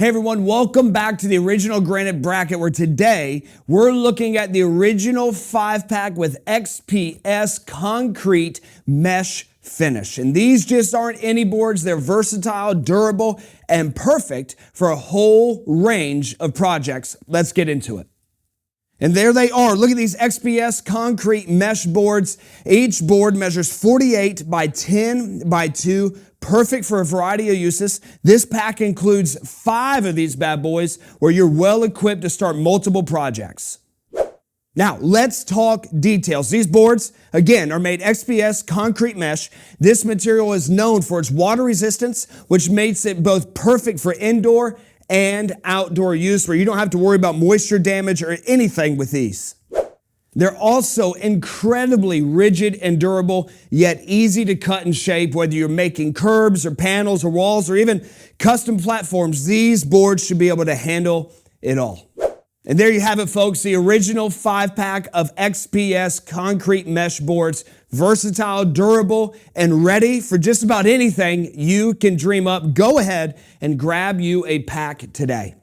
Hey everyone, welcome back to the original Granite bracket, where today we're looking at the original 5-pack with XPS concrete mesh finish. And these just aren't any boards. They're versatile, durable, and perfect for a whole range of projects. Let's get into it. And there they are. Look at these XPS concrete mesh boards. Each board measures 48 by 10 by 2, perfect for a variety of uses. This pack includes 5 of these bad boys where you're well equipped to start multiple projects. Now, let's talk details. These boards, again, are made XPS concrete mesh. This material is known for its water resistance, which makes it both perfect for indoor and outdoor use, where you don't have to worry about moisture damage or anything with these. They're also incredibly rigid and durable, yet easy to cut and shape. Whether you're making curbs or panels or walls or even custom platforms, these boards should be able to handle it all. And there you have it, folks, the original 5-pack of XPS concrete mesh boards. Versatile, durable, and ready for just about anything you can dream up. Go ahead and grab you a pack today.